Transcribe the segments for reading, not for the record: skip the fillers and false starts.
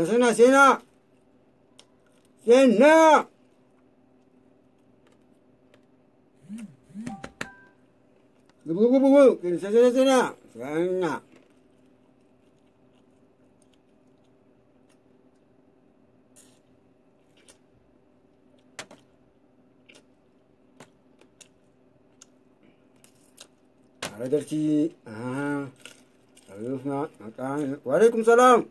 سينا سينا سينا بو سينا سينا سينا على درتي أيوه وعليكم السلام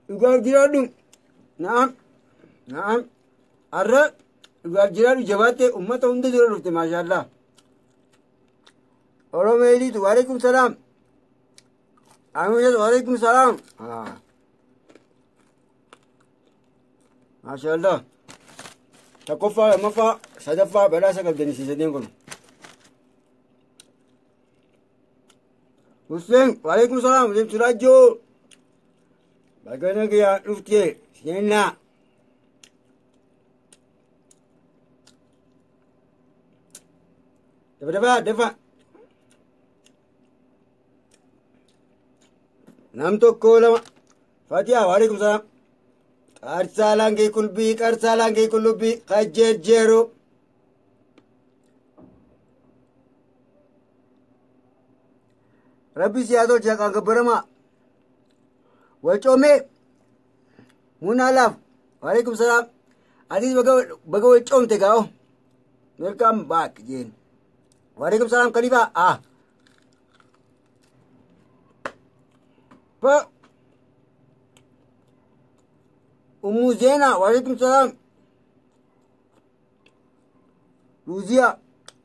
يقال جيرانهم نعم نعم الرأي يقال جيران جبهته أمة عنده جيران ما شاء الله أولو ميلي وعليكم السلام وعليكم السلام ما شاء الله تكفى مفا سدفى بلا سكب دنيسي سدين كله حسين وعليكم السلام لم تراجعوا بقنا كيا نفتي سينا دفع نام تو كولا فاتيا وعليكم السلام أرسالانجي كل بيك أرسالانجي كل بيك خجر جيرو ربي سيادو جاكا كبرما وچومي منالاف وعليكم السلام عزيز بقى وچوم تقاو welcome back جين وعليكم السلام خليفة أمو زينة وعليكم السلام روزيا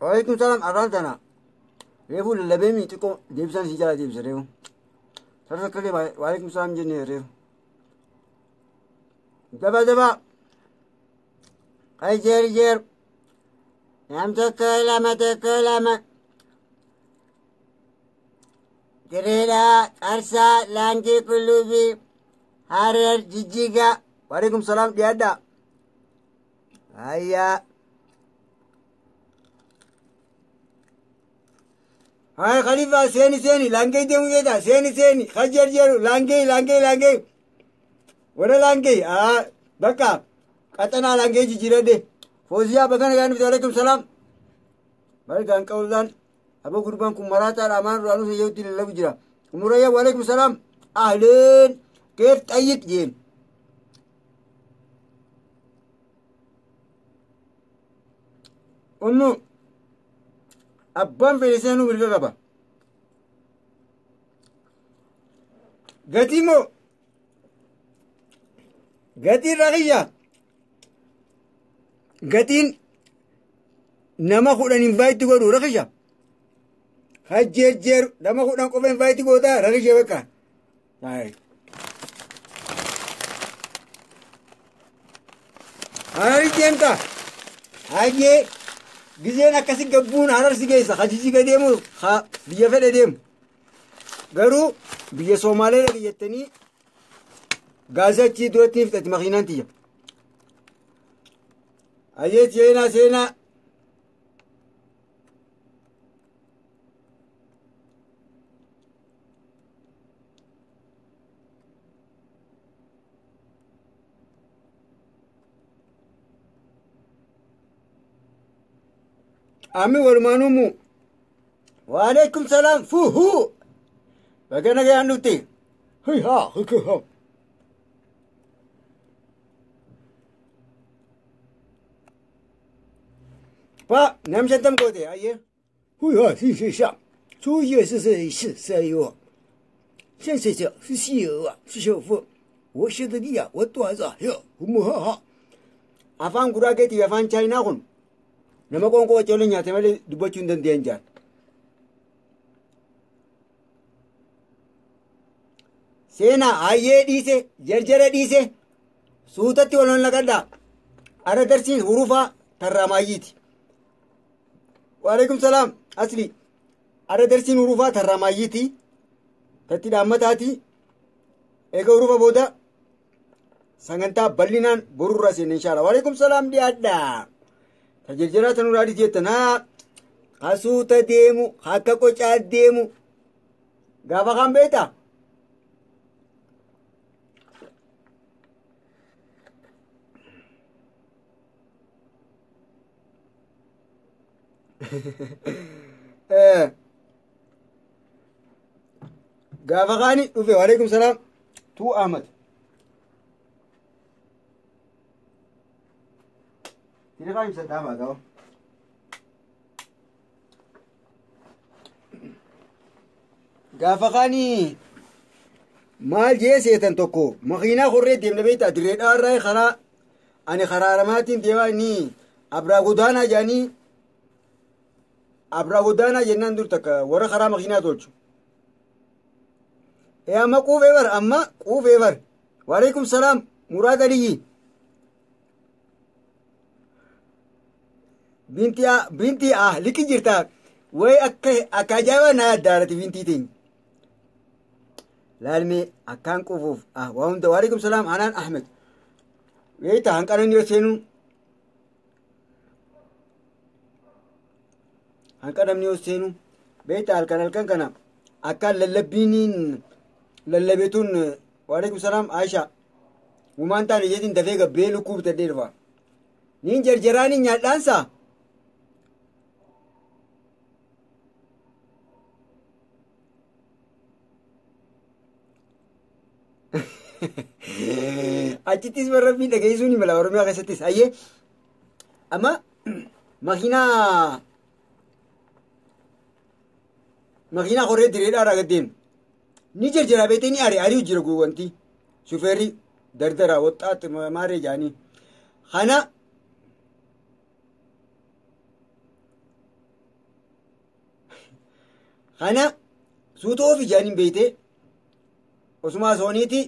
وعليكم السلام أرانتنا ريفو للبيمي تكو ديبسان سيجالا ديبس ريفو سرسا كلي وعليكم السلام جنة ريفو دبا أي جير نعم تكلم تريلا أرسا لانجي قلوبي هارر جيجيغا وعليكم السلام ديادا هيا هاي خليفة سيني لانجي ديمو يدا سيني خجر جيرو لانجي ولا لانجي بكا قطنا لانجي جيجيرا دي فوزيا بغانا غانو وعليكم السلام بارك قولان أبو قربان كمراتا الأمان رانو سيوتي لله بجرا مريا وعليكم السلام أهلين كيف تأيك جين أمو أبان فلسانو برغبا غتيمو غتين رغية غتين نما خودن انفايت غورو رغية حجر نما خودن قف انفايت غودا رغية بكا هاي جنتا هاي جزينا كسي جبون هرر سيجيسا خجيجي قديمو بيا فل قديم غرو بيا سومالي لقيتني غازة تي دوتني فتت مخينان تيجا أيت سينا أمي ورمانومو وعليكم السلام فوهو بقنا جاي نوتي هي ها نمشي تم قودي أيه هي ها是上初月是三月现在是西游啊是小夫我写的你啊我多少哟哈afan gurageti afan china kun nama ko chole nyate male dubbachuu dandeenya jaan seena ayyee dhiise jarjara dhiise suutatti waloon lagadha ara darsiin hurufa tarramaayyiiti waalaikum salaam asli ara darsiin hurufa tarramaayyiiti tatti dhaammataati eega hurufa booda sagantaa bal'inaan borurra seen inshaalla waalaikum salaam dhiyaadha tajaajilaa tanuu raadii jettanaa hasuuta deemu akka qocaa deemu gaafa kan beektaa gaafa kaani dhufe waalaikum salaam tuu ahmad tini kaa ibsa taabaa ta'u gaafa kaani maal jee seetan tokko makiinaa korree deemna beektaa dirree dhaarraa karaa ani karaaramaatiin deemaa inni abraa godaanaa jedhanii abraa godaanaa jennaan dur takka warra karaa makiinaa tolchu amma quufee bar amma quufee bar waalaikum salaam muraad aliyyi binti liki jirta way akka ajaa'iba naa addaarati bintii teenya laalmee akkaan quufuuf waa hunda waalaikum salaam anaan ahmed weeyta hanqanan yoo seenu hanqanamni yoo seenu beeyta halkan kana akkaan lallabbiiniin lallabeetuun waalaikum salaam aisha umaan taane jeetiin dafee gabbee lukkuu bitadhee dhufa niin jarjaraanii nyaadhaansa achittis warrabbii dhageessuun mala oromiyaa keessattis ayyee amma makiinaa korree direedhaa gaddeenu ni jarjara beetee ni ari'u jira wanti shufeerri dardara waxxaatti maaree jaanii kana suuta oofi jaaniin beeytee osumaa sooniiti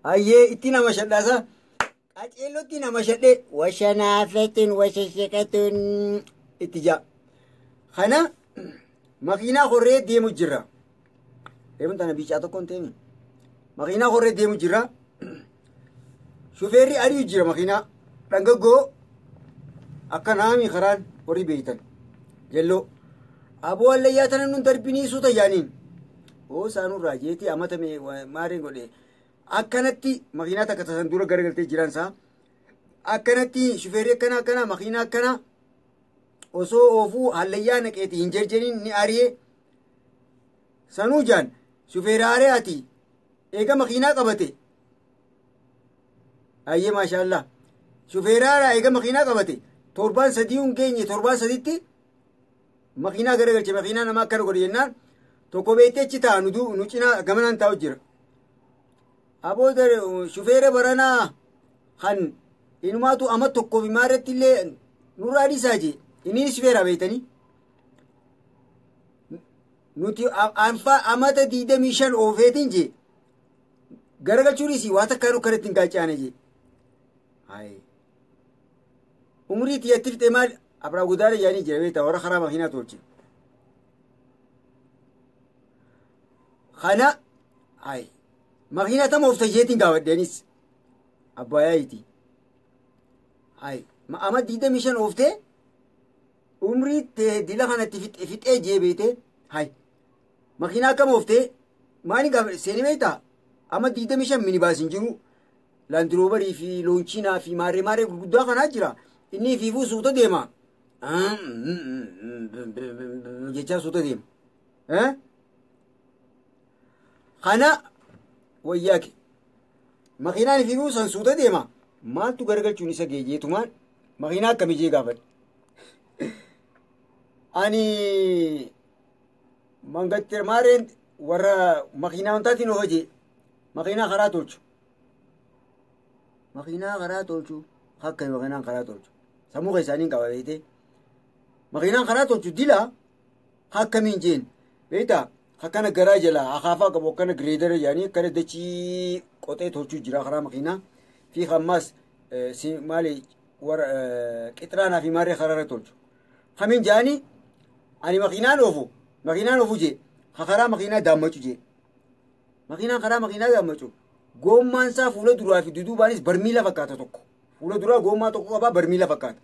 ayyee itti nama shadhaasa qaceellotti nama shadhe washanaafetun washashekatun itti jaa kana makiinaa korree deemu jirra deemun tana biicaa tokko hin teemi makiinaa korree deemu jirra shufeerri ari'u jira makiinaa dhangaggoo akka naami karaan horii beeytan jelloo aboo allayyaa tana nun darbinii suuta jaaniin oo saanurraa jeetii amata maariin godhe akkanatti makiinaa takka tasan dura garagaltee jiran saa akkanatti shufeerri akkana makiinaa akkana osoo oofuu hallayyaa naqeeti hin jerjeniin ni ari'ee sanuu jaan shufeera ari'aati eega makiinaa qabate ayyee maashaallah shufeera ari'aa eega makiinaa qabate torbaan sadii hun geenye torbaan saditti makiinaa garagalche makiinaa nama akkana godhe jennaan tokko beettee achi ta'a nu cinaa gamanaan taa'u jira aboo shufeera baranaa kan inumaatu ama tokkoof imaaratti illee nurraa dhiisaa jee inni shufeera beeytanii nuti amata 25 oofeetiin jee garagalchuunis waa takkaan ukkanatti hin gaaccaane jee umrii tiyyatti fixee maal abraa gudaara jaanii jira beektaa warra karaa makiinaa tolche kana makiinaa tama oofta jeetiin gaafadheenis abbaayaayitii ama 25 ooftee umrii dila kanatti fixee jee beeytee makiinaa akkam ooftee maani gaafadhe seeni beektaa ama 25 minibaasin jiru laandiroobarii fi loonchiinaa fi maarree gurguddaa kanaa jira inni fiifuu suuta deema jechaa suuta deema kana wayyaake makiinaan fiifuu san suuta deema maaltu garagalchuun isa geejeetumaan makiinaa akkami jee gaafadhe ani mangatter maareen warra makiinaa wantaatiin hojii makiinaa karaa tolchu akkami makiinaan karaa tolchu sammuu keessaaniin qaba beeyte makiinaan karaa tolchu dila akkamiin jeen beeyta akkana garaa jala akaafaa qabu akkana gireedara jaanii akkana dachii qoxee tolchuu jira karaa makiinaa fi ammaas maali warra qixiraanaa fi maarree karaarra tolchu kamiin jaanii ani makiinaan oofu jee karaa makiinaa daammachu jee makiinaan karaa makiinaa daammachu goommaan isaa fuula duraa fi duduubaanis barmiila fakkaata tokko fuula duraa goommaa tokko qabaa barmiila fakkaata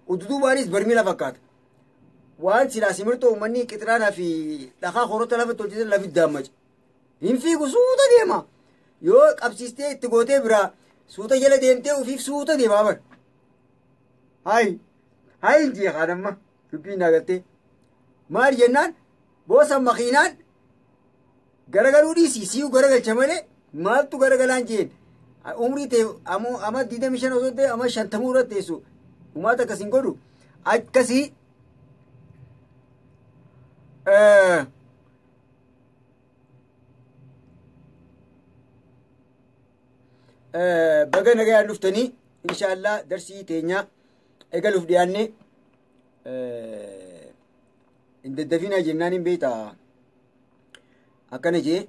duduubaanis barmiila fakkaata waan silaa simirtoo uummanni qixiraanaa fi dhakaa horota lafa tolchite lafi daammacha hin fiigu suuta deema yoo qabsiistee itti gootee biraa suuta jala deemtee ufiif suuta deemaa bar hayi injii kaanamma dubbiin agartee maal jennaan boosan makiinaan garagaluu dhiisii si'u garagalcha malee maaltu garagalaan jeen umrii ta'e ama 25 osoo ta'e ama 50 irratti teessu umaata akkasiin godhu akkasii baga nagayaan dhuftanii inshaallah darsii teenyaa egaluuf dhiyaanne hin daddafinaa jennaan hin beektaa akkana jee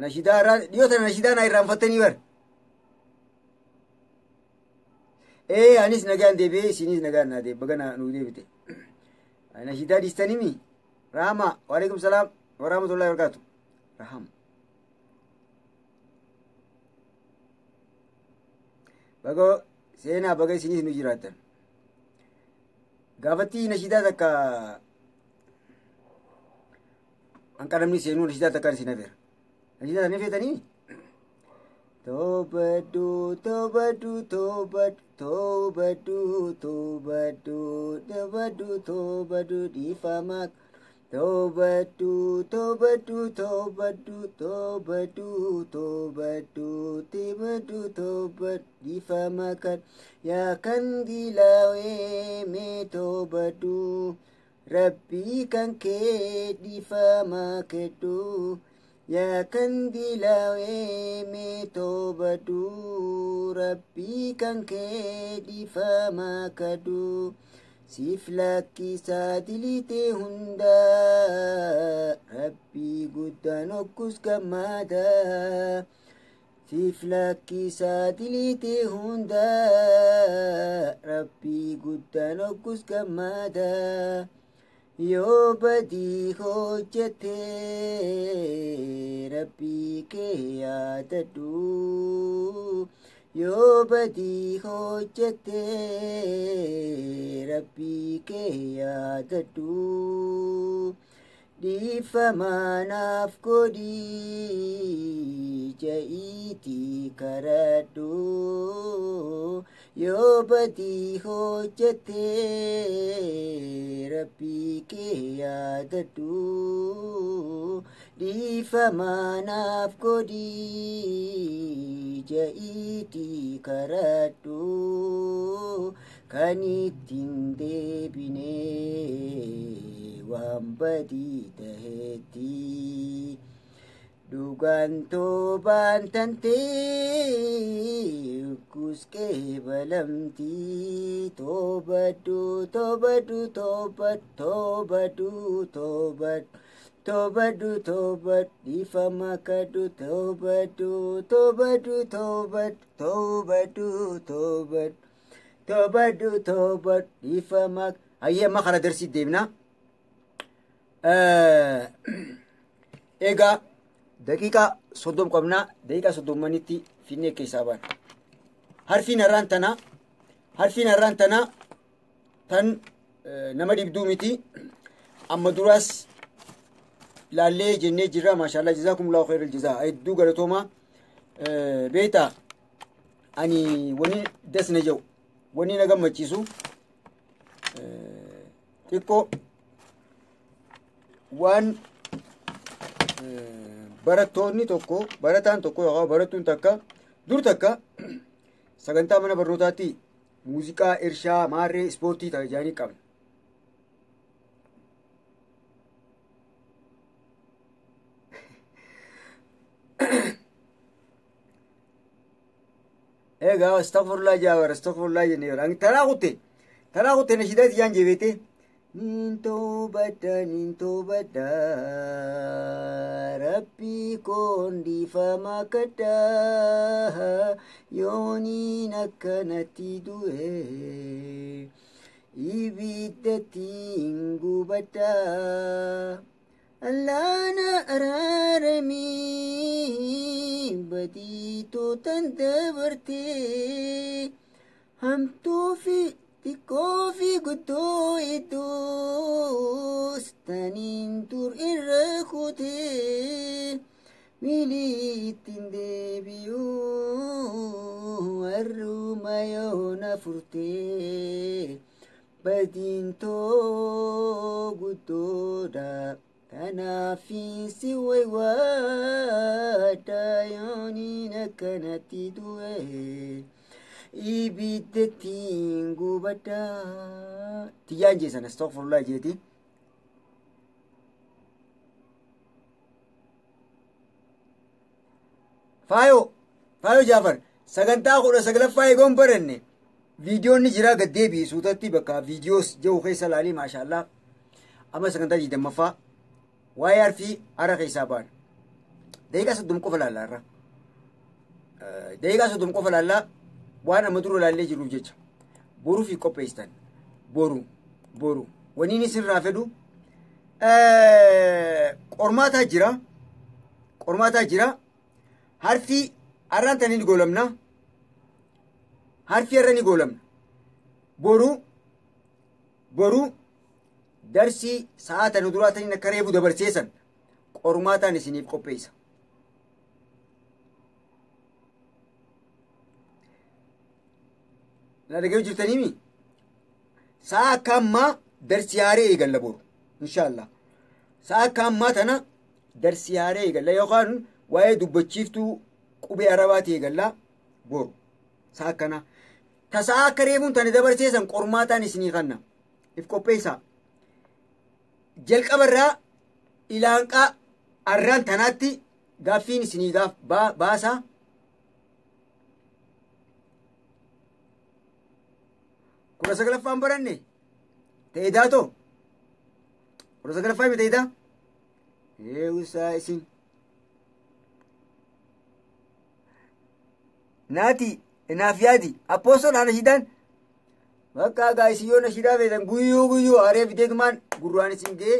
nashidaa irraa dhiyoota nashidaa naa irraanfattanii bar anis nagaan deebi'ee isinis nagaan naa deebi baga nuu deebite nashidaa dhiistanimi rahama waalaikum salaam warahmatullahi wabarakatuh rahama baga seenaa baga isinis nu jiraatan gaafatti nashidaa takka anqaramni seenuu nashidaa takkaan isin hafeera nashidaa tan feetanii toobaddu toobaddu toobaddu toobaddu toobaddu toobaddu toobaddu dhiifamaa toobaddu toobaddu toobaddu toobaddu toobaddu toobaddu toobaddu dhiifamaa kan yaa kan dilaawee mee toobaddu rabbii kan kee dhiifamaa keddu yaa kan dilaawee mee toobaddu rabbii kan kee dhiifamaa keddu siif lakkisaa dilitee hundaa rabbii guddaan okkus gammadaa siif lakkisaa dilitee hundaa rabbii guddaan okkus gammadaa yoo badii hojjetee rabbii kee yaadadhu yoo badii hojjetee rabbii kee yaadadhu dhiifamaa naaf godhii ja'iitii kadhadhu yoo badii hojjetee rabbii kee yaadadhu dhiifamaa naaf godhii ja'iitii kadhadhu kan ittiin deebine waan badii taheetti dhugaan toobaan tantee kuskee balamti toobaddu toobaddu toobaddu toobaddu toobaddu toobaddu dhiifamaa kadhu toobaddu toobaddu toobaddu toobaddu toobaddu toobaddu toobaddu dhiifamaa hayyee amma kana darsii deemna egaa daqiiqaa 30 qabnaa daqiiqaa 30 finnee keessaa baana harfiin har'aan tanaa tan nama dhibduu miti amma duraas laallee jennee jirra maashaallah jazaakumullahu khairal jazaa hedduu galatooma beeta ani wani dasna jau wani na gammachiisu xiqqoo waan barattoonni tokko barataan tokko yookaan barattuun takka dur takka sagantaa mana barnootaatti muuziqaa irshaa maarree ispoortii ta'e jaanii qabna egaa astaghfirullah jaabar astaghfirullah jennee yeroo taraa kutte nashidaati jaan jebeete nin toobadda rabbii koon dhiifamaa kadha yooniin akkanatti du'e ibiddatti hin gubadda allaana araaramii badiitootan dabartee hamtuu fi xiqqoo fi guddoo iddoos taniin dur irra kutee miliittiin deebi'uu warruma yoona furtee badin too guddoodha kanaafiinsi waywaadha yooniin akkanatti du'e ibiddattiin gubadha tiyyaan jeesan astagfirullah jeeti Fayo Jaafar sagantaa 19ffaa eegoon baranne viidiyoon ni jira gad deebi'i suutatti bakka viidiyoos jiru keessa laalii maashaallah amma sagantaa 20ffaa waa'ee arfii ara keessaa baan daqiiqaa 30 qofa laallaa daqiiqaa 30 qofa laallaa waan amma dura laallee jiruuf jecha boruu fi qopheessitan boru waniin isinirraa fedhu qormaataa jira harfi arraan tani ni goolamna harfi arra ni goolamna boru darsii sa'aatan duraatanii akka reebu dabarseesan qormaataan isiniif qopheessa na dhagee jirtaniimi sa'a akka ammaa darsi haaree eegalla boru inshaallah sa'a akka ammaa tana darsi haaree eegalla yookaan waa'ee dubbachiiftuu qubee arabaati eegallaa boru sa'a akkana tasaa akka reebuun tani dabarseesan qormaataan isinii kanna if qopheessaa jalqabarraa ilaanqaa arraan tanaatti gaaffiin isinii baasaa kudha sagalaffaan baranne ta'eedaa too kudha sagalaffaa himi ta'eedaa usaa isin naati naaf yaadi appoostol nashiidaan bakka gaayisiyoo nashiidaa feetan guyyuu aaree fiteetumaan gurraan isin ga'ee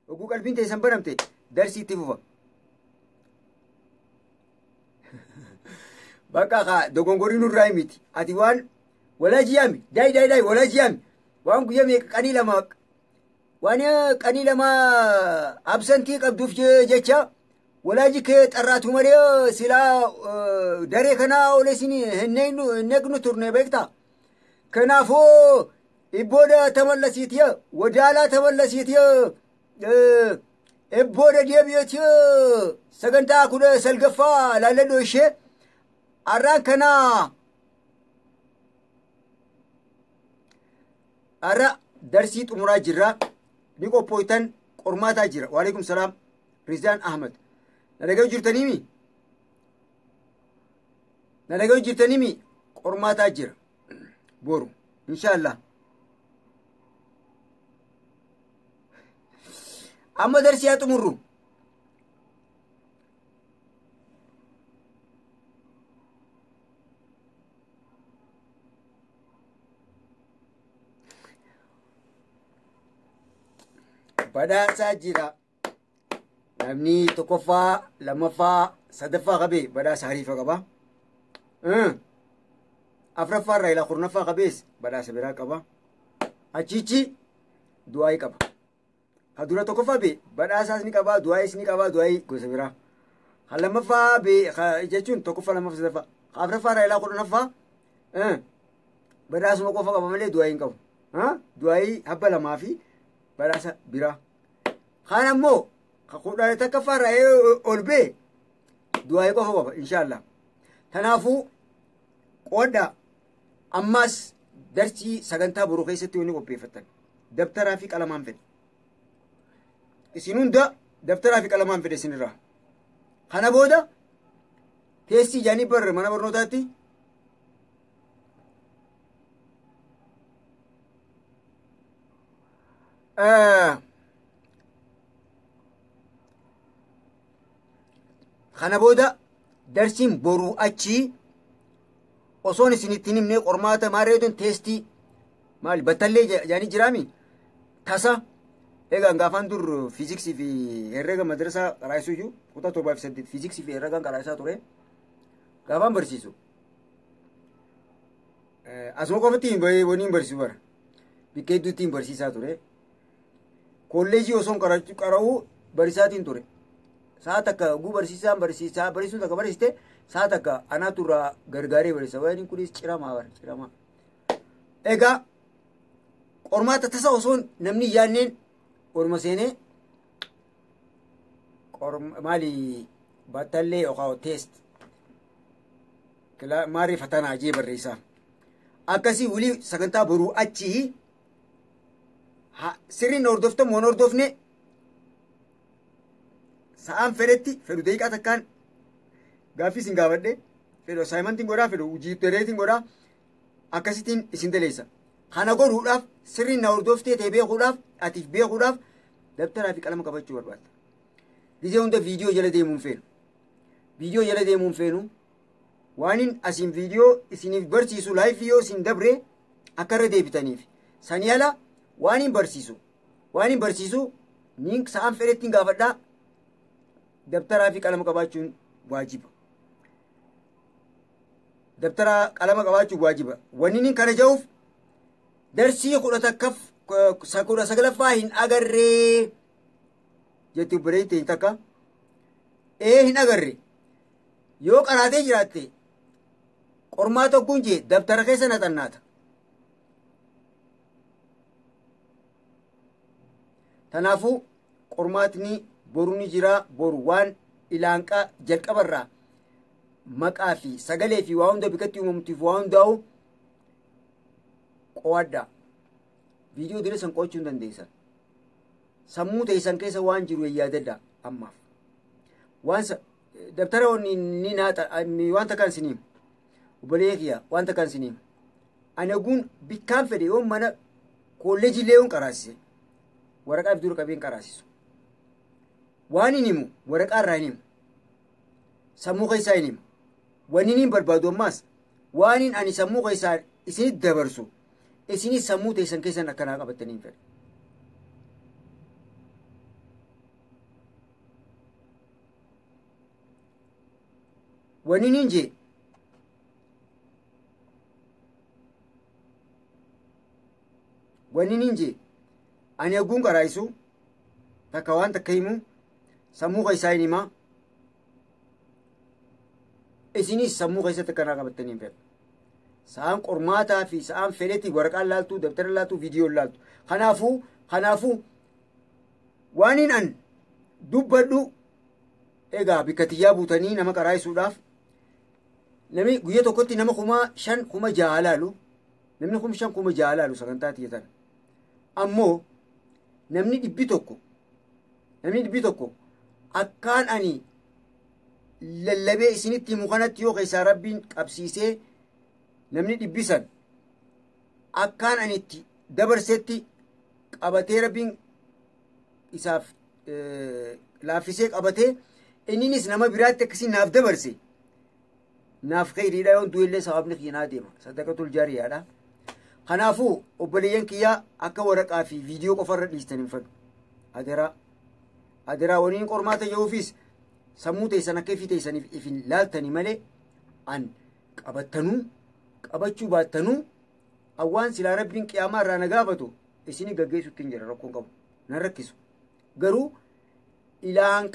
oguu qalbiin teessan banamte darsii itti fufa bakka dogongorii nurraa himiti ati waan walaa jiyaami daay walaa jiyaami waan guyyaa meeqa qanii lama absantii qabduuf jecha walaaji kee xarraatu malee silaa daree kanaa olesin hinneegnu turne beekta kanaafoo ibbooda tamallasiitiya wadaalaa tamallasiitiya ibbooda deebi'eetiya sagantaa 19ffaa laalladhoo ishee arraan kanaa arra darsii xumuraa jirra ni qophooytan qormaataa jira waalaikum salaam rizaan ahmad na dhaga'u jirtaniimi qormaataa jira boru inshaallah amma darsii haa xumurru badhaasaa jira namni tokkoffaa lammaffaa sadaffaa qabee badhaasa hariifa qaba afraffaa irraa ilaa kurnaffaa qabees badhaasa biraa qaba achichi du'aayii qaba ka dura tokkoffaa bee badhaasaas ni qaba du'aayiis ni qaba du'aayii gosa biraa ka lammaffaa bee jechuun tokkoffaa lammaffaa sadaffaa ka afraffaa irraa ilaa kurnaffaa badhaasuma qofa qaba malee du'aayii hin qabu du'aayii habba lamaa fi badhaasa biraa kaan ammoo ka kudhan takkaffaa irraa ol bee du'aayii qofa qaba inshaallah kanaafuu qoodha ammaas darsii sagantaa boruu keessatti wanni qopheeffatan dabtaraa fi qalamaan fedhe isin hunda dabtaraa fi qalamaan fedhe isinirraa kana booda teessii jaanii barre mana barnootaatti kana booda darsiin boruu achii osoon isinittiin himnee qormaata maareetuun teestii maali battallee jaanii jiraami tasa eegaan gaafaan dur fiiziksii fi herrega madrasaa qaraasuu iyyuu kutaa 7 fiiziksii fi herregaan qaraasaa ture gaafaan barsiisu asuma qofatti waniin barsiisu bara bikkee hedduutti barsiisaa ture kolleejii osoon qara'uu barisaatiin ture sa'a takka oguu barsiisuu takka barsiiste sa'a takka anaatu irraa gargaaree barsiisa waan kunis ciramaa. Egaa qormaata tasa osoo namni yaanneen orma seenee maali batallee yookaan test maarii fatanaa jee barreessaa. Akkasii wulii sagantaa boruu achi sirriin hordoftamu waan hordofne sa'aan fedhu daqiiqaa takkaan gaaffii isin gaafadhe fedhu asaayimantiin godhaa fedhu hojii dareetiin godhaa akkasittiin isin daleessa. Kana godhuudhaaf sirriin na hordoftee ta'e beekuudhaaf atiif beekuudhaaf dabtaraa fi qalama qabachuu barbaadda. Gizee hunda viidiyoo jala deemuun feenu. Viidiyoo jala deemuun feenu waanin asiin viidiyoo isiniif barsiisu laayifii yoo isin dabre akka irra deebitaniif. Sani ala waanin barsiisu niin sa'aan fedhettiin gaafadhaa dabtaraa fi qalama qabaachuun waajiba. Dabtaraa qalama qabaachuun waajiba. Wanni niin kana ja'uuf darsii 19ffaa hin agarree jetti obboleettii takka hin agarre yoo qaraatee jiraatte qormaata ogguun jee dabtara keessa naxannaata. Kanaafuu qormaatni boru ni jira. Boru waan ilaanqaa jalqabarraa maqaa fi sagalee fi waa hunda bikkatti uumamtiif waa hundaa'u qo'adhaa. Viidiyoo dira san qo'achuu hin dandeessan. Sammuu teessan keessa waan jiru yaadadhaa ammaaf. Waan dabtara ni naata wanta kan siniim. Obboleeyyaa kiyya wanta kan siniim. Ani oguun bikkaan fedhe yoo mana kolleejii illee yoon qaraasise waraqaa dura qabeen qaraasisu. Waan hin himu waraqaa irraa hin himu. Sammuu keessaa hin himu. Wanni hin barbaadu ammaas waan hin ani sammuu keessaa isinit dabarsu isinis sammuu teessan keessan akkanaa qabatanii fedhe. Wanni hin jee ani ogguun qaraa'isu takka waan takka himu sammuu keessaa hin himaa isinis sammuu keessatti akkanaa qabatanii fedhe. Sa'aan qormaataa fi sa'aan fedhetti waraqaan laaltu dabtara laaltu viidiyoon laaltu. Kanaafuu waan hin an dubbadhu egaa bikka tiyyaa buutanii nama qaraa'isuudhaaf namni guyya tokkotti nama 5,000 laalu namni 5,000 laalu sagantaa tiyyatan. Ammoo namni dhibbi tokko akkaan ani lallabee isinitti himu kanatti yoo keessaa rabbiin qabsiisee namni dhibbisan akkaan ani itti dabarsetti qabatee rabbiin isaaf laaffisee qabatee inninis nama biraatti akkasii naaf dabarse naaf khayriidha yoon du'ellee sababni kiyyaa deema sadaqatul jaariyaadha. Kanaafuu obboleeyyan kiyyaa akka waraqaa fi viidiyoo qofarra dhiistan hin fedhu. Aderaa waniin qormaata jiruufis sammuu teessan akka ifii teessaniif ifin laaltanii malee an qabachuu baattanuu awwaan silaa rabbiin qiyaamaa irraa na gaafatu isinii gaggeessutti hin jira rakkoon qabu nan rakkisu. Garuu ilaan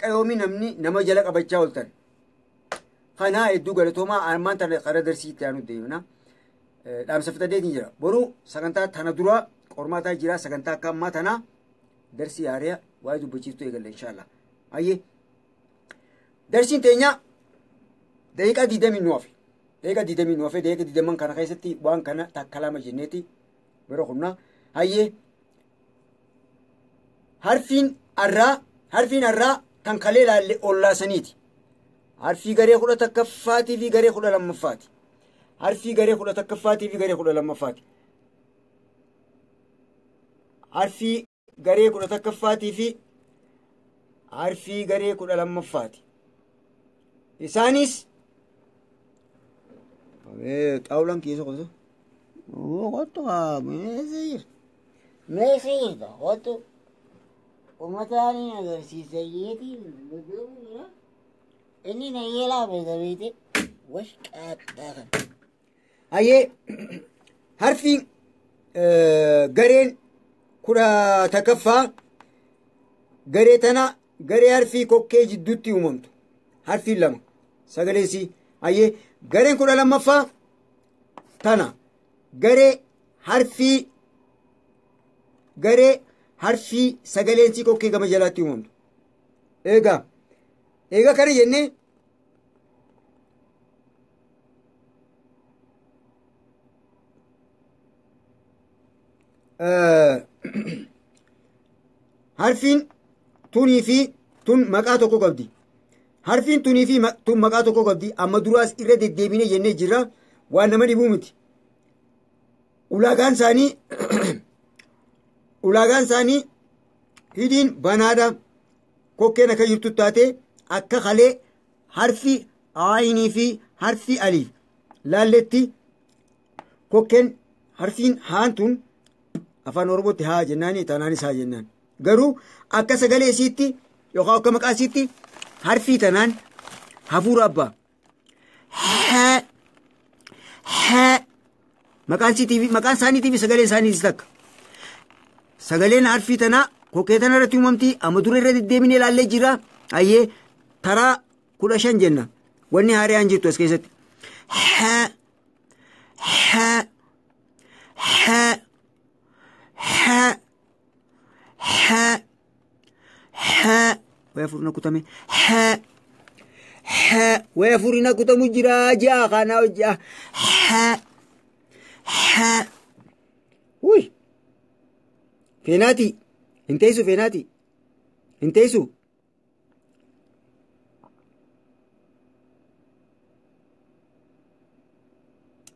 qayoomii namni nama jala qabachaa ooltan. Kanaa hedduu galatoomaa armaan tana qara darsii itti aanu deemna. Dhaamsa fitadeetiin jira. Boruu sagantaa tana dura qormaataa jira sagantaa akka ammaa tanaa darsii haariyaa waa'ee dubbachiiftuu eegalla inshaallah. Ayyee darsiin teenya daqiiqaa 20 nu hafe. Daqiiqaa 20 kana keessatti waan kana takka lama jenneeti bira humna. Ayyee harfiin arraa kan kalee laalle ollaasaniiti. Harfii garee 11ffaatii fi garee 12ffaati. Harfii garee 11ffaatii fi garee 12ffaati. Harfii garee 11ffaatii fi harfii garee 12ffaati. Isaanis xaawulaan keessa qotu. Qotu meesiirta qotu uummataanin agarsiisayeeti inni na yeelaa beekabeete wash qaadhaa kan. Ayyee harfiin gareen kudha takaffaa garee tana garee harfii kokkee jidduutti uumamtu harfiin lama sagaleessi ayyee gareen kudha lammaffaa tana garee harfii sagaleensi kokkee gama jalaatti uumamtu eegaa kana jennee harfiin tunii fi tun maqaa tokko qabdi harfiin tunii fi tun maqaa tokko qabdi amma duraas irra deddeebine jennee jirra waan nama dhibuu miti ulaagaan isaanii hidhiin banaadha kokkeen akka jirtu taate akka kalee harfi aayinii fi harfi aliif laalletti kokkeen harfiin haan tun afaan oromootti haa jennaani tanaanis haa jennaan garuu akka sagalee isiitti yookaan akka maqaa isiitti harfii tanaan hafuura abbaa maqaan isaaniitii fi sagalee isaaniitis takka sagaleen harfii tanaa kokkee tana irratti uumamti amma dura irra deddeebine ilaallee jira ayyee taraa 15 jenna wanni haariyaan jirtu as keessatti wayafurina kutame wayafurina kutamu jira jaa kana jaa uy feenaati inteessu feenaati inteessu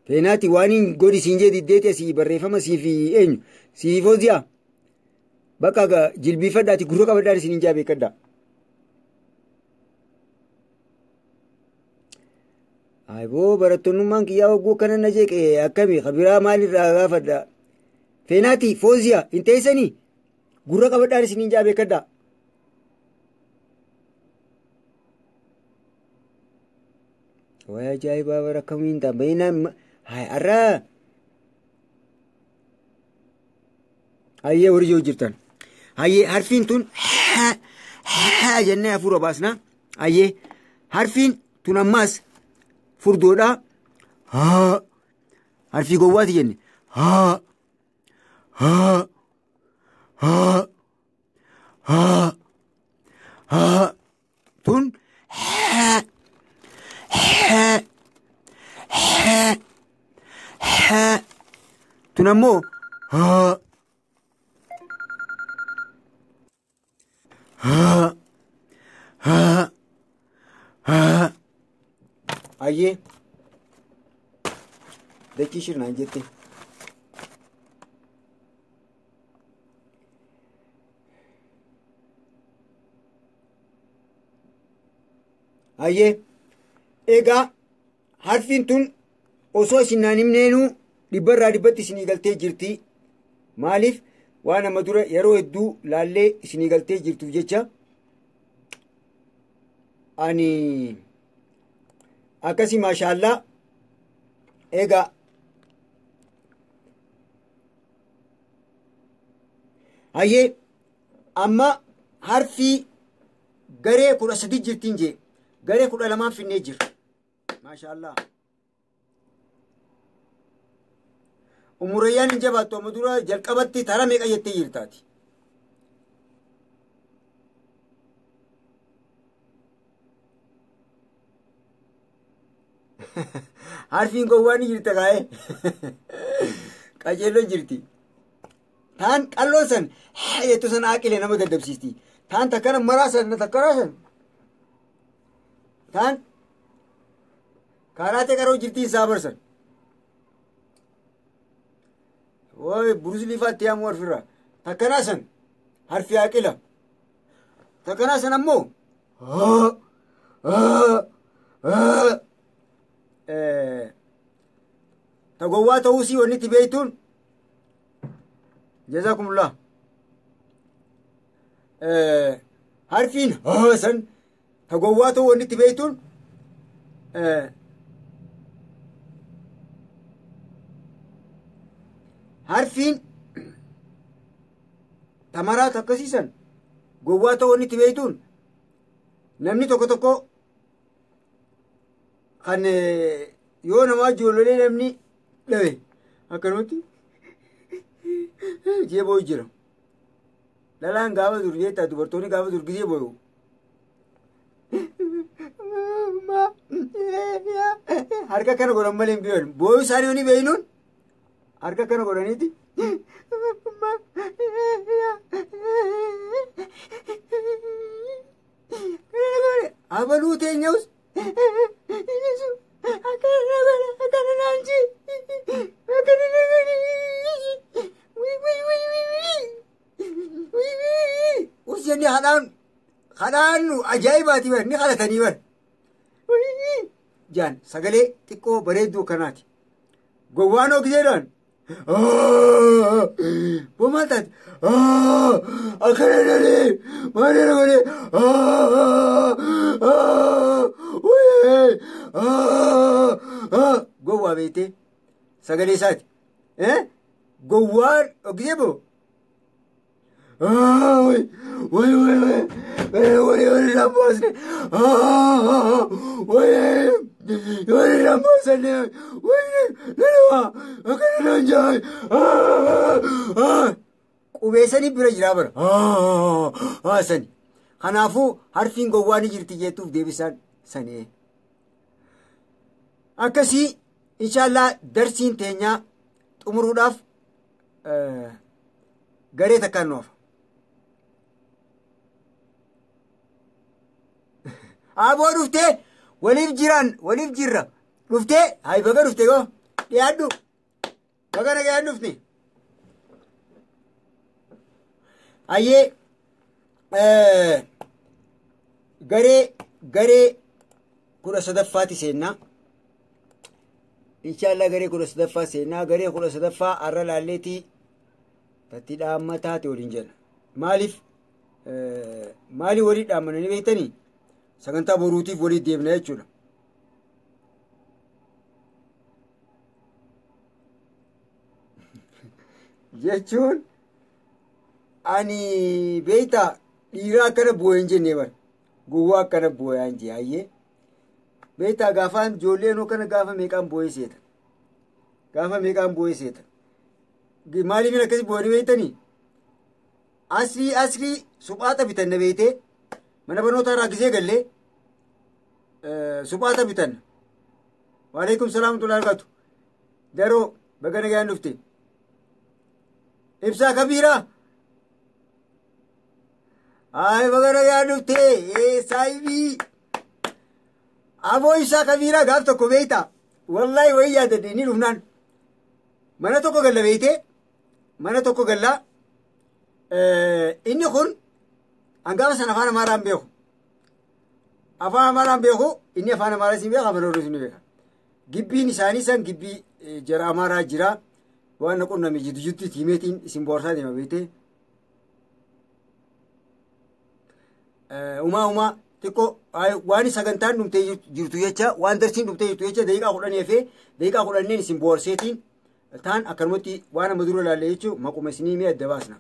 feenaati waan godhi siin jee diddeeti asii barreeffama siifi eenyu siifi fooziyaa bakka jilbiifadhaati gurra qabadhaan isin hin jaabeekkadha ayboo barattoonnummaan kiyyaa hogguu akkana na jeeqe akkami kabiraa maalirraa gaafadha feenaati fooziyaa hin teessanii gurra qabadhaan isin hin jaabeekkadha way ajaa'ibaa bara akkamiin ta'a bainaan arraa hayyee warri yoo jirtan hayyee harfiin tun jennee hafuura baasna hayyee harfiin tun ammaas furdoodha harfii gowwaati jenne tun tun ammoo ayyee dachii shirnaan jette ayyee egaa harfiin tun osoo isinaan himneenuu dhibbarraa dhibbatti isinii galtee jirti maaliif waan amma dura yeroo hedduu laallee isinii galtee jirtuuf jecha ani akkasii maashaallaa egaa hayyee amma harfii garee 13 jirtiin jee garee 12 finnee jirra maashaallaa umurayyaan hin jabaattu amma dura jalqabatti tara meeqa jettee jirtaati harfiin gowwaa ni jirta kaa'e qajeelloon jirti taan qalloon san jettu san aaqilee nama gaddabsiisti taan takkana maraa san na takkaraa san taan kaaraatee qaroo jirtii isaa barsan woy burusli faatti yaamu warfirra takkanaa san harfi aaqila takkanaa san ammoo tagowwaa ta'uusii wanni itti beeytuun jazakumullah harfiin san tagowwaa ta'uu wanni itti beeytuun harfiin tamaraat akkasiisan gowwaa ta'uu inni itti beeytuun namni tokko tokko kan yoo namaa ijoollee namni dhabe akkanumatti jeeboo jira. Dhalaan gaafa dur jeetta dubartoonni gaafa dur gisee booyu. Harka kana godhan malee hin beekan. Booyu isaanii yoo ni beeynuun harka kana godhaniiti. Abaluu teenyawus. Akkana naanchi. Akkana naanchi. Usjani hadaan ajaa'ibaati bar ni kadhatanii bar. Jaan sagalee xiqqoo bareedduu kanaati. Gowwaan ogiseedhaan. Bomaal taate. Akkana dhalee. Maaliirra godhee. Gowwaa beektee sagalee isaati. Gowwaan ogisee boo. Wani ramboosne. Wani ramboosne. Nama akkana naan jaay. Qubeessanii bira jiraa bara. Sani. Kanaafuu harfiin gowwaa ni jirti jettuuf deebisaan sanii. Akkasii inshaallah darsiin teenyaa xumuruudhaaf garee takkaan nuuf. Aboo dhuftee waliif jirra dhuftee hayi baga dhufte goo dhiyaadhu baga nagaan dhufne ayyee garee 13ffaati seennaa inshaallah garee 13ffaa seennaa garee 13ffaa arra laalleetii tatti dhaammataate waliin jedha maaliif walii dhaammananii beektanii sagantaa boruutiif walii deemna jechuudha. Jechuun ani beektaa dhiiraa akkana bu'ee hin jenne bar gowwaa akkana bu'ee hin jee ayyee beektaa gaafaan ijoolleen kana gaafa meeqaan bu'ee seeta maaliif akkasii bu'anii beektanii asrii suphaata bitanna beektee mana barnootaa irraa gisee gallee suphaata bitanna. Waalaikum salaam tulla argatu daroo baga nagaan dhufte ibsaa kabiiraa ay baga nagaan dhufte saayibii aboo ibsaa kabiiraa gaaf tokko beektaa wallaahi wayii yaadadde inni dhufnaan mana tokko galla beektee mana tokko gallaa inni kun hangaafa san afaan amaaraan beeku inni afaan amaaraa isin beeka afaan oromoo isin beeka gibbiin isaanii san gibbii jara amaaraa jira waan na qunname jiddu tiimeetiin isin boorsaa deema beektee umaa xiqqoo waan sagantaan dhumtee jirtu jecha waan darsiin dhumtee jirtu jecha daqiiqaa 10 hafee daqiiqaa 10 isin boorseetiin taan akkanumatti waan amma dura ilaalle jechuun maquma isinii mee adda baasna.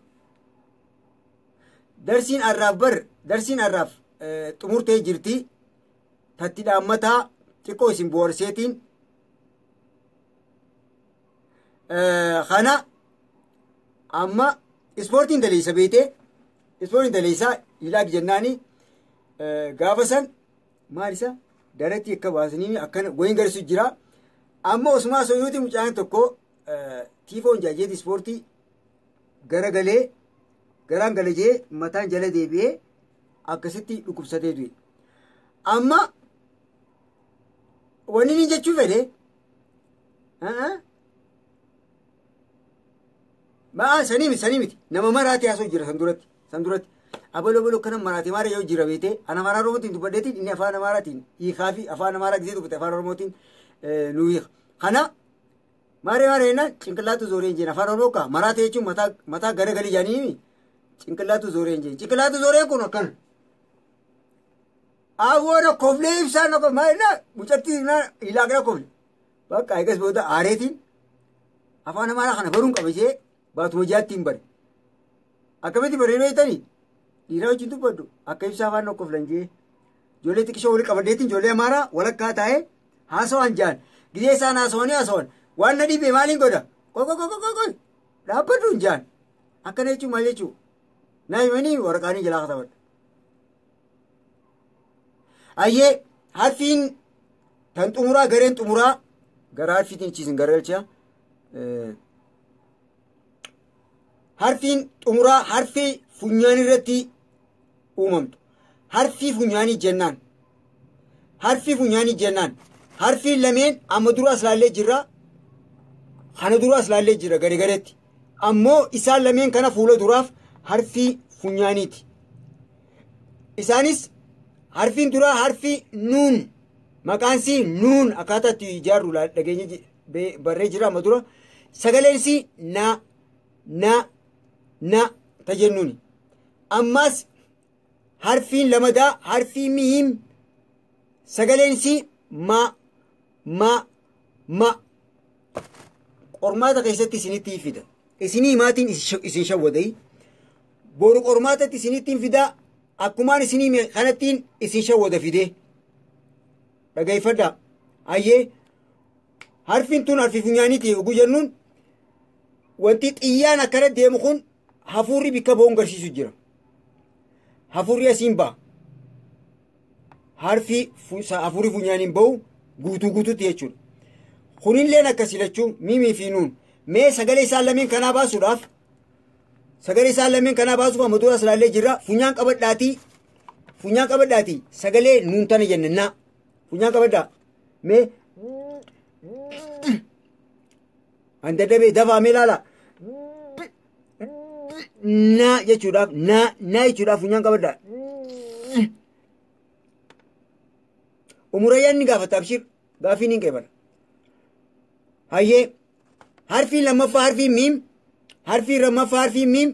Darsiin arraaf xumurtee jirti tatti dhaammataa xiqqoo isin boorseetiin kana amma ispoortiin daleessa beektee ispoortiin daleessaa ilaak jennaanii gaafa san maal isa daratti akka baasanii akkana wayin garsu jira amma osuma soyyuuti mucaan tokko tiifoon jaajeeti ispoortii garaan galajee mataan jala deebi'ee akkasitti dhukkubsatee du'e. Amma wanni ni jechuu fedhe sanii miti nama maraatee haasoo jira san duratti abaloo kana maraatee maara yoo jira beetee ana afaan oromootiin dubbadheetiin inni afaan amaaraatiin hiikaa fi afaan amaaraa gisee dubbate afaan oromootiin nu hiika. Kana maaree jennaan cinqillaatu zooree hin jeen afaan oromoo kaa maraatee jechuun mataa gara galii jaanii cinqillaatu zooree hin jeen cinqillaatu zooreen kun akkana. Awwoona koflee ibsaan maayina mucattii ilaaqna kofle bakka eegas booda aareetiin afaan amaaraa kana baruun qaba ishee baatuma jaattiin bare akkamitti bareedoo jetanii dhiiraa wajjin dubbaddu akka ibsaa afaan tokkoof lanjee ijoollee xiqqishoo walii qabadeetiin ijoollee amaaraa walakkaa taa'ee haasawaan jaan gidee isaan haasawan waan na dhibee maaliin godha qoy dhaabbadduun jaan akkana jechuun maal jechuu naa himanii waraqaanii jalaa katabadha. Ayyee harfiin tan xumuraa gareen xumuraa gara harfiitiin ichiisin garagalchaa harfiin xumuraa harfii funyaan irratti uumamtu harfii funyaanii jennaan harfiin lameen amma duraas laallee jirra kana duraas laallee jira gareetti ammoo isaan lameen kana fuula duraaf harfii funyaaniiti isaanis harfiin duraa harfii nuun maqaansii nuun akkaataa itti ijaarru dhageenya barree jira amma dura sagaleensi na ta jennuuni ammas harfiin lamadaa harfii miim sagaleensi ma qormaata keessatti isinitti fida isinii maatiin isin shawwadai boru qormaatatti isinittiin fida akkumaan isinii kanattiin isin shawwada fide dhaggeeffadhaa ayyee harfiin tun harfii funyaaniiti oguu jennuun wanti xiyyaan akkana deemu kun hafuurri bikka ba'uun garsiisu jira hafuurri asiin ba'a hafuurri funyaaniin ba'u guutuutti jechuudha kunilleen akkasii lachuu miimii fi nuun mee sagalee isaan lameen kanaa baasuudhaaf amma duraas laallee jirra funyaan qabadhaatii sagalee nuun tana jennaa funyaan qabadhaa mee an dadhabee dabaamee laala naa jechuudhaaf funyaan qabadhaa umurayyaan ni gaafata abshir gaafii ni qeebala hayyee harfiin lammaffaa harfiin miim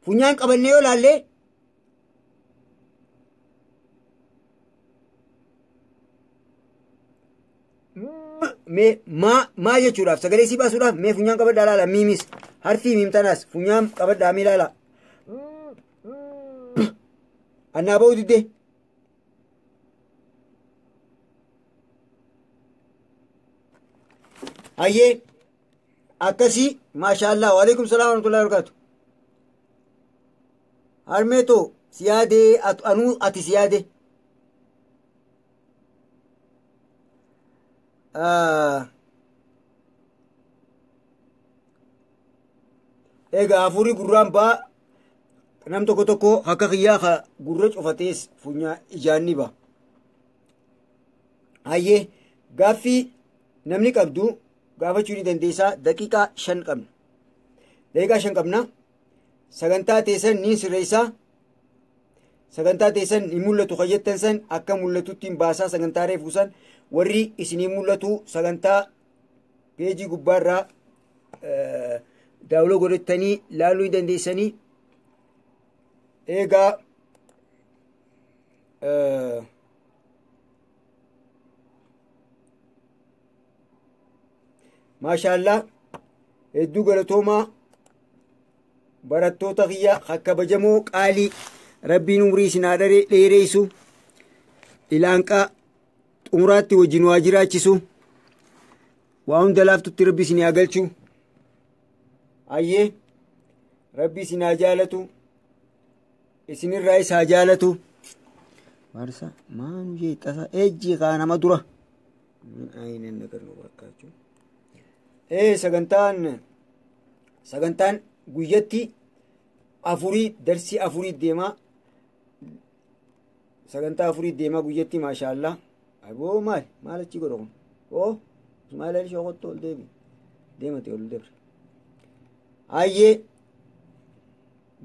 funyaan qabannee yoo laallee maa jechuudhaaf sagalee sii baasuudhaaf mee funyaan qabadhaa laala miimis harfii miim tanaas funyaan qabadhaa mee laala annaa ba'uu diddee hayyee akkasii maashaallah waalaikum salaam warahmatullahi wabarakatuh harmeetoo siyaadee anuu ati siyaade egaa hafuurri gurraan ba'a nam tokko akka kiyyaa ka gurra cufatees funyaa ijaanni ba'a hayyee gaaffii namni qabdu gaafachuu ni dandeessaa daqiiqaa 5 qabna sagantaa teessan ni sirreessaa sagantaa teessan ni mul'atu kajettan san akka mul'atutti hin baasaa sagantaa reefuusan warri isinii mul'atu sagantaa peejii gubbaarraa daawuloo godhattanii laaluu ni dandeessanii eegaa maashaallah hedduu galatoomaa barattoota kiyya kabajamoo qaalii rabbiin umrii isin haa dheereessu ilaanqaa xumuraatti wajjin waa jiraachisu waa hunda laaftutti rabbi isin haa galchu ayyee rabbi isin haa jaalatu isinirraa isa haa jaalatu warsa maanu jeexasa ejji kaa nama dura ayinen nagar nu bakkaachu sagantaan guyyatti afurii darsii afurii deemaa sagantaa afurii deemaa guyyatti maashaallah aboo maal achi godha kun ismaa'il ali shooqotto ol deemate ol debre ayyee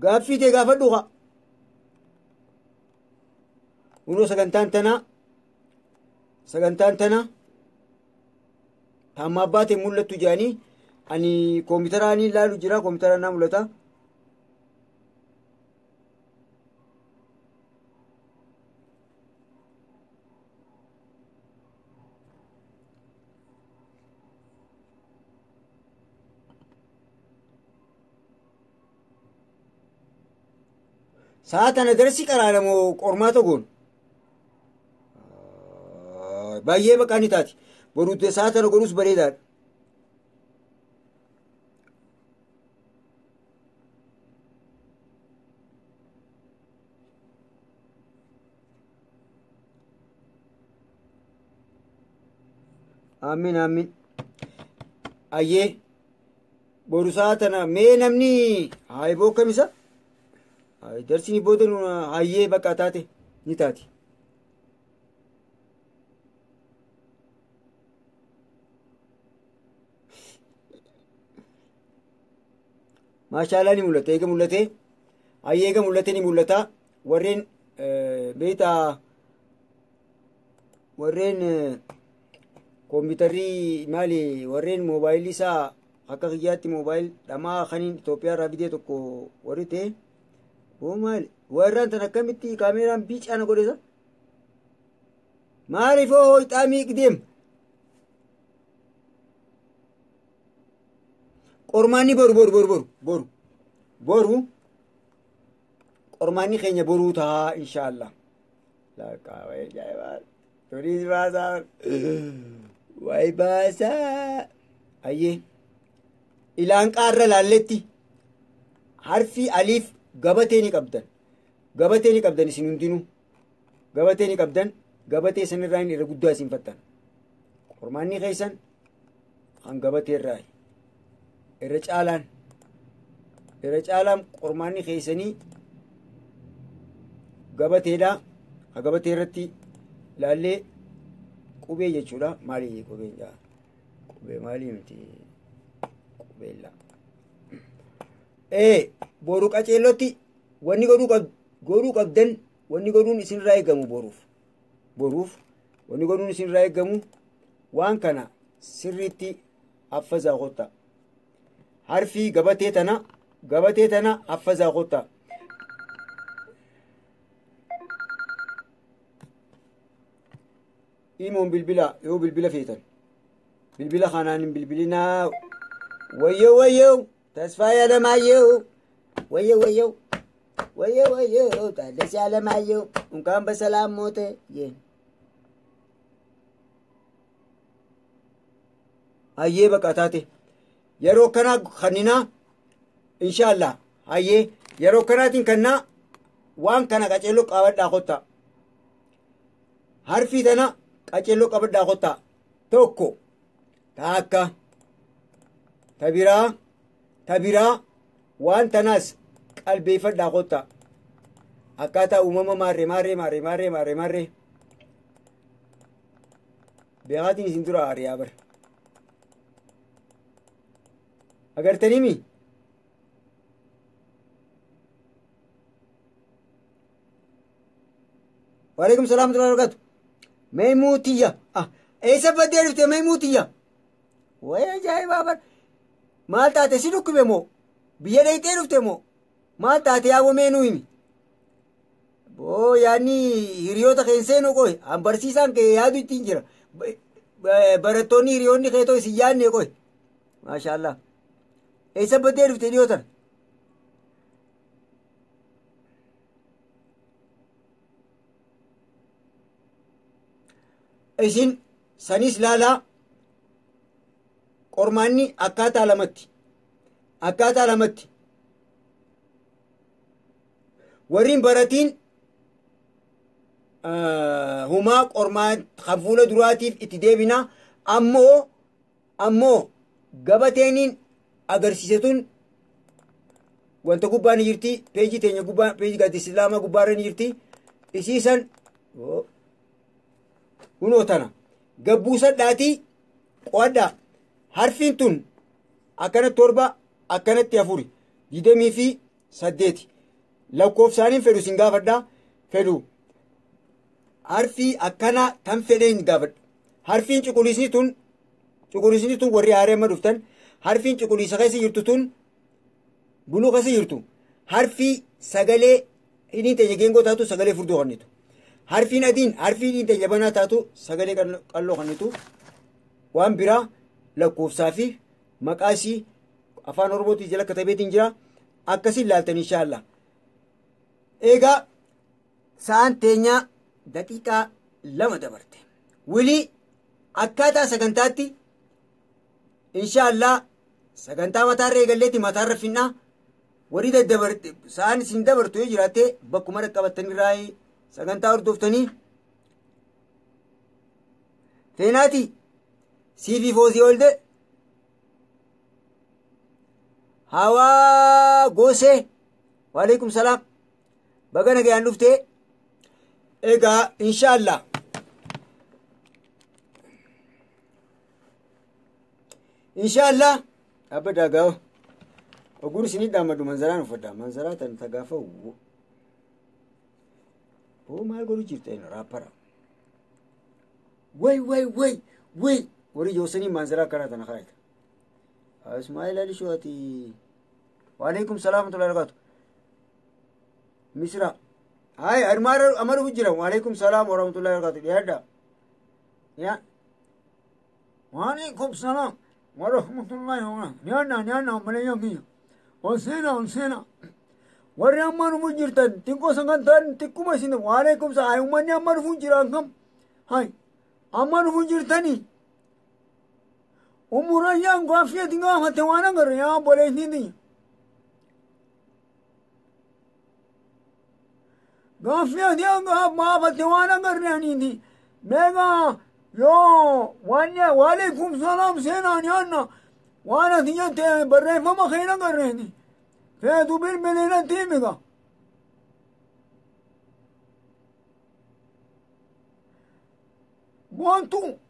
gaaffii tee gaafadhu qa unoo sagantaan tana tamma abbaate mul'attu jaanii ani koompitaraanii ilaalu jira koompitara naa mul'ata Saatana darsi qaraaramoo qormaata goon. Baay'ee baqaan ni taati. Boruuttee saatana godhus bareedaadha. Amiin amiin. Ayyee boru saatana mee namni haayiboo kamisa? Darsiin booda hayyee bakka taate ni taati. Maashaallah ni mul'ata. Eega mul'ate hayyee eega mul'ate ni mul'ata. Warreen beektaa warreen kompiitarii maali warreen moobaayilii isaa akka kiyyaatti moobaayil dhamaa kaniin Itoophiyaa irraa bidee tokko warri ta'e oo maali warraan tan akkamitti kaameeraan biicaan godhesa maaliif oo ixaamii qdeem qormaanni boru qormaanni keenya boruu ta'a inshaallah laqaa way jaayibaa turii baasaa way baasaa ayyee ilaan qaarra laalletti harfi aliif gabatee ni qabdan isin hundinuu gabatee ni qabdan gabatee sanirraa irra guddaa isin fattan qormaanni keessan kan gabatee irraa irra caalaan qormaanni keessanii gabateedha ha gabatee irratti laallee qubee jechuudha maali qubeen jaa qubee maali miti qubeella boru qaceellotti wanni godhuu qabdan wanni godhuun isinirraa eegamu boruuf wanni godhuun isinirraa eegamu waan kana sirriitti affazaa qotta harfii gabatee tana affazaa qotta imoon bilbila yoo bilbila feetan bilbila kanaanin bilbilinaa wayyo tasfaayee alamaayyoo wayyo taaddasee alamaayyoo unkaan basalaam moote jeen hayyee bakka taate yeroo kanaa kanninaa inshaallah hayyee yeroo kanaatiin kannaa waan kana qaceelloo qabadhaa qotta harfii tana qaceelloo qabadhaa qotta tokko taakka tabiraa waan tanaas qalbeeffadhaa qotta akkaataa uumama maarree beekaatiin isin dura aariyaa bara agartaniimi waalaikum salaam wa barakatu meemuutiyya eessa baddee dhufte meemuutiyya way ajaa'ibaa bara maal taate si dhukkube moo biyya dheeyxee dhufte moo maal taate yaa womeenuu himi boo yaanni hiriyoota keenseenuu qoy an barsiisaan kee yaadu ittiin jira barattoonni hiriyoonni keetoo isin yaadne qoy maashaallah eessa baddee dhufte dhiyootan isin sanis laalaa qormaanni akkaataa lamatti warriin baratiin humaa qormaan kan fuula duraatiif itti deebina ammoo gabateeniin agarsiisetun wanta gubbaan jirti peejii teenya gubbaa peejii gadi islaamaa gubbaarra ni jirti isiisan hunoo tana gabbuusadhaatii qo'adhaa harfiin tun akkanatti torba akkanatti afuri 28 lakkoofsaaniin fedhu sin gaafadhaa fedhu harfii akkanaa tan fedhee hin gaafadhu harfiin cuquliisni tun warri haareemma dhuftan harfiin cuquliisa keessa jirtu tun buluu keessa jirtu harfii sagalee hidhiin teenya geengoo taatu sagalee furdoo kannitu harfiin adiin harfii hidhiin teenya banaa taatu sagalee qalloo kannitu waan biraa lakkoofsaa fi maqaasii afaan oromootii jala katabeetiin jira akkasiin laaltan inshaallah eegaa sa'aan teenyaa daqiiqaa 2 dabarte wilii akkaataa sagantaatti inshaallah sagantaa mataarra eegalleetti mataarra finnaa warri daddabarte sa'aan isin dabartu yoo jiraate bakkuma dhaqqabattanii raayii sagantaa hordoftanii feenaati siifi foosii oolde hawaa goosee waalaikum salaam baga nagayaan dhuftee egaa inshaallah abba daagaa'o oguun isinii dhaammadu manzaraan uffadha manzaraa tan tagaafa maal godhu jirta ina raappara way warri joosanii manzaraa akkanaa tana kaayita ismaa'il ali shoati waalaikum salaam warahmatullahi wabarakatuh misra hay amaru hujjira waalaikum salaam warahmatullahi wabarakatuh dhiyaadha ya waalaikum salaam warahmatullahi wabarakatuh nyaanna malayyan kiyya onseena warri amma nufu jirtan xiqqoo sagantaan xiqquma isin waalaikum salaam hay ummanni amma nufu jiraan kam hay amma nufu jirtanii umurayyaan gaaffiyati gaafate waan agarre yaa boleetniiti gaaffiyati gaafate waan agarre aniiti meegaa yoo waalaikum salaam seenaan yaanna waan ati jette barreeffama keen agarreeti feetu bilbileedhatti himiga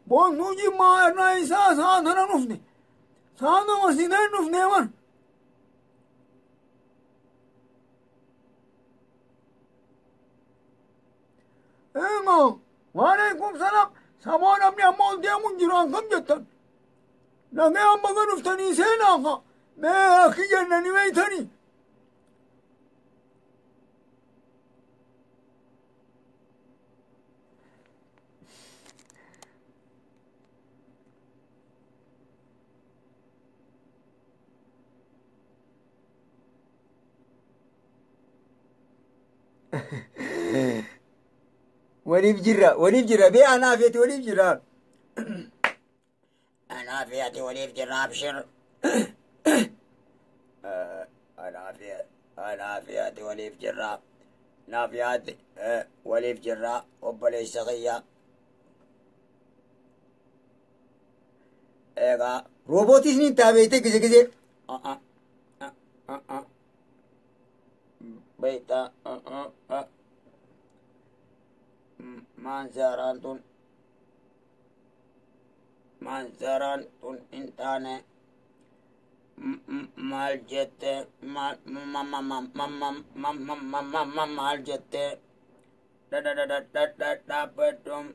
boontuu jimmaa irraa isaa saatana dhufne saata wasiteen dhufne war eegaa waalaikum salaam samoon amni amma ol deemun jiru akkam jettan nagee amma ga dhuftanii seenaafa mee akki jennani beeytanii waliif jirra bee anaafeeti waliif jirra anaafeeti waliif jirra abshir anaafeeti waliif jirra naafiyaati waliif jirra obboleessa kiyya egaa roobootisni taabeete gise beekta manzaraan tun hin taane maal jette maal jette dhaabbadhum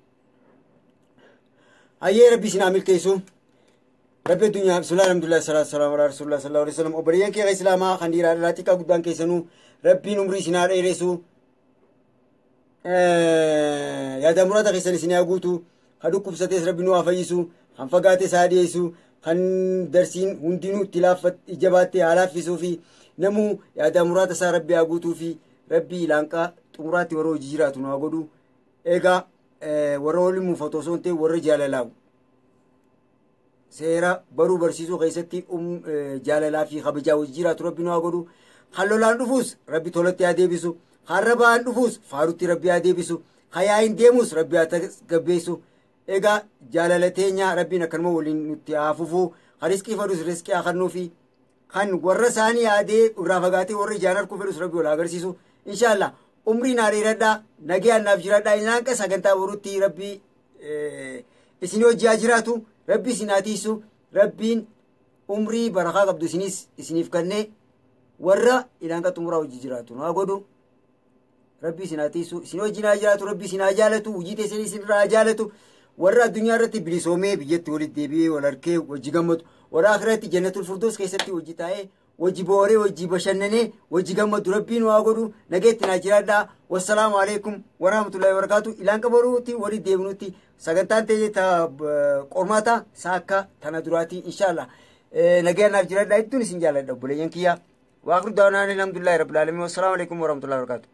hayyee rabbi isin haa milkeessu rabbi addunyaa bismillah alhamdulillah salaatu salaamu ala rasulillah sallallahu alaihi wasallam obboleeyyan kee islaamaa kan dhiiraa dhalaa xiqqaa guddaan keessanuu rabbiin umrii isin haa dheeressu yaada murata keessan isin haa guutu kan dhukkubsatees rabbi nu haa fayyisu kan fagaates haa dhiyeessu kan darsiin hundinuu itti ijabaatte haa laaffisuu fi namuu yaada murata isaa rabbi haa guutuu fi rabbi ilaanqaa xumuraatti warra hojii jiraatu nu haa godhu egaa warra waliin muufatu osoo hin ta'e warra jaalalaa seera baruu barsiisuu keessatti jaalalaa fi kabajaa hojii jiraatu rabbi nu haa godhu kan lolaan dhufuus rabbi tolatti haa deebisu kan rabaan dhufuus faarutti rabbi haa deebisu kan yaa'iin deemuus rabbi haa tasgabbeessu egaa jaalala teenya rabbiin akkanuma waliin nutti haa fufuu kan riskii fadus riskii haa kennuu fi kan warra isaanii yaadee irraa fagaatee warra ijaan harkuu fedhus rabbi wal agarsiisu inshaallah umriin haa dheeradhaa nagayaan naaf jiradhaa ilaanqa sagantaa boruutti rabbi isin hojii haa jiraatu rabbi isin haa tiisu rabbiin umrii barakaa qabdu isiniif kennee warra ilaanqa xumuraa hojii jiraatu nu haa godhu rabbi isin haa tiisu isin hojiin haa jiraatu rabbi isin haa jaalatu hojii teessan isin irraa haa jaalatu warra addunyaa irratti bilisoomee biyyatti walitti deebi'ee wal harkee wajji gammadu warra akhiratti jannatul firdoos keessatti hojii taa'ee wajji booree wajji bashannanee wajji gammadu rabbiin waa godhu nageetti naa jiraadhaa wassalaamu alaikum warahmatullahi wabarakaatu ilaanqa boruutti walitti deebinutti sagantaan ta'ee qormaata saakka tana duraati inshaallah nagayaan naaf jiraadhaa hedduun isin jaaladha obboleeyyan kiyya waaqru daawwanaan alhamdulillahi rabbil aalamiin wassalaamu alaikum warahmatullahi wabarakaatu